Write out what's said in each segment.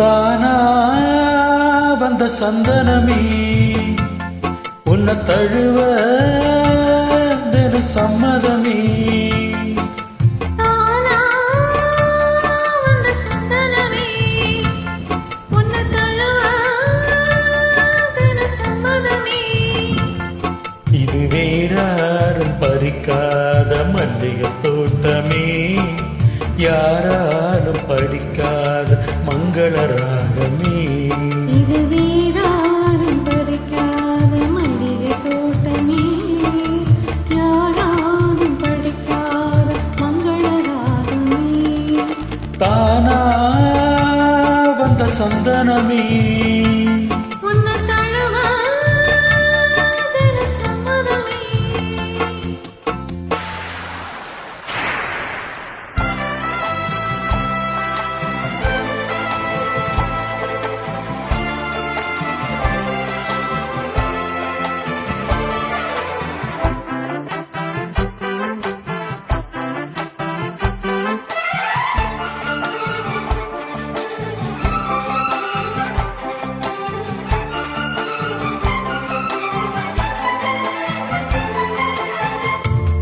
தானா வந்த சந்தனமே உன்னை தழுவ சம்மதமே இது வேறாரும் பறிக்காத மல்லிகை தோட்டமே, யாராலும் படிக்காத மங்கள ராகமே. இது வேறாரும் பறிக்காத மல்லிகை தோட்டமே, யாராலும் படிக்காத மங்கள ராகமே. தானா வந்த சந்தனமே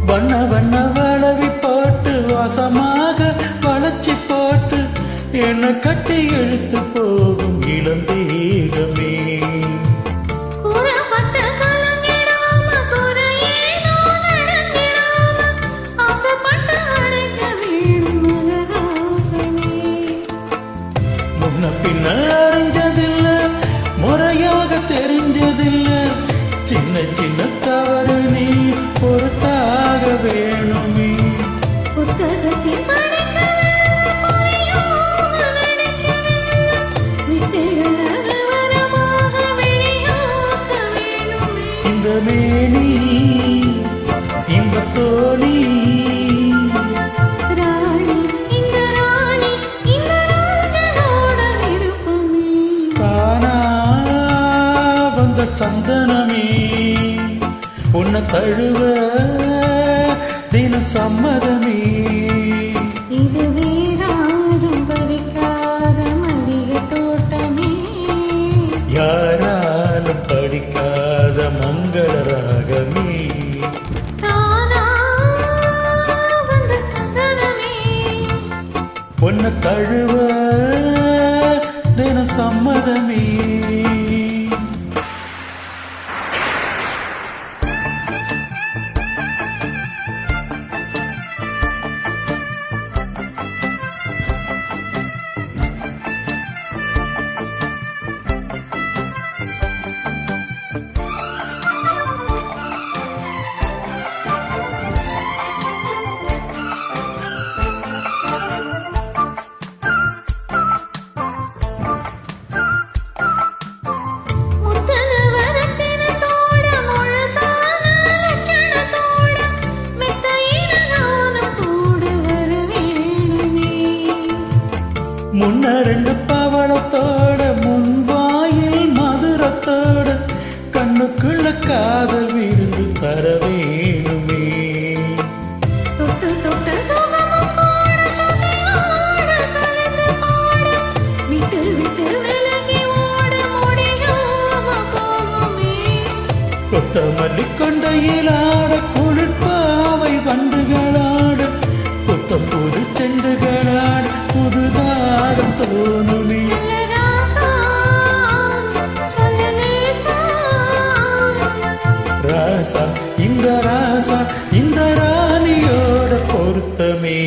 வண்ண வண்ண வளவி போட்டு வாசமாக வளர்ச்சி போட்டு என்ன கட்டி இழுத்து போகும் இளந்தேகமே. முன்ன பின்ன அறிஞ்சதில்ல, முறையாக தெரிஞ்சதில்ல, சின்ன சின்ன தவறு நீ பொறுத்தாக வேணுமே. இந்த மேனி இந்த தோழி தானா வந்த சந்தனமே உன்னை தழுவ தின சம்மதமே. இது வேறாரும் பறிக்காத மல்லிகை தோட்டமே, யாராலும் படிக்காத மங்கள ராகமே. தானா வந்த சந்தனமே உன்னை தழுவ தின சம்மதமே. முன்ன ரெண்டு பவளத்தோட முன்வாயில் மதுரத்தோட கண்ணுக்குள்ள காதல் விருந்து தர வேணுமே. தொட்டு தொட்டு சோகமும் கூட சுதியோட கலந்து பாட, விட்டு விட்டு விலகி ஓட முடியாம போகுமே. கொத்தமல்லி கொண்டையிலாட குளிர்பாவை வண்டுகளாட, புத்தம் புது செண்டுகளாட புதுதாரம் தோணுமே. ராசா இந்த ராணியோட பொருத்தமே.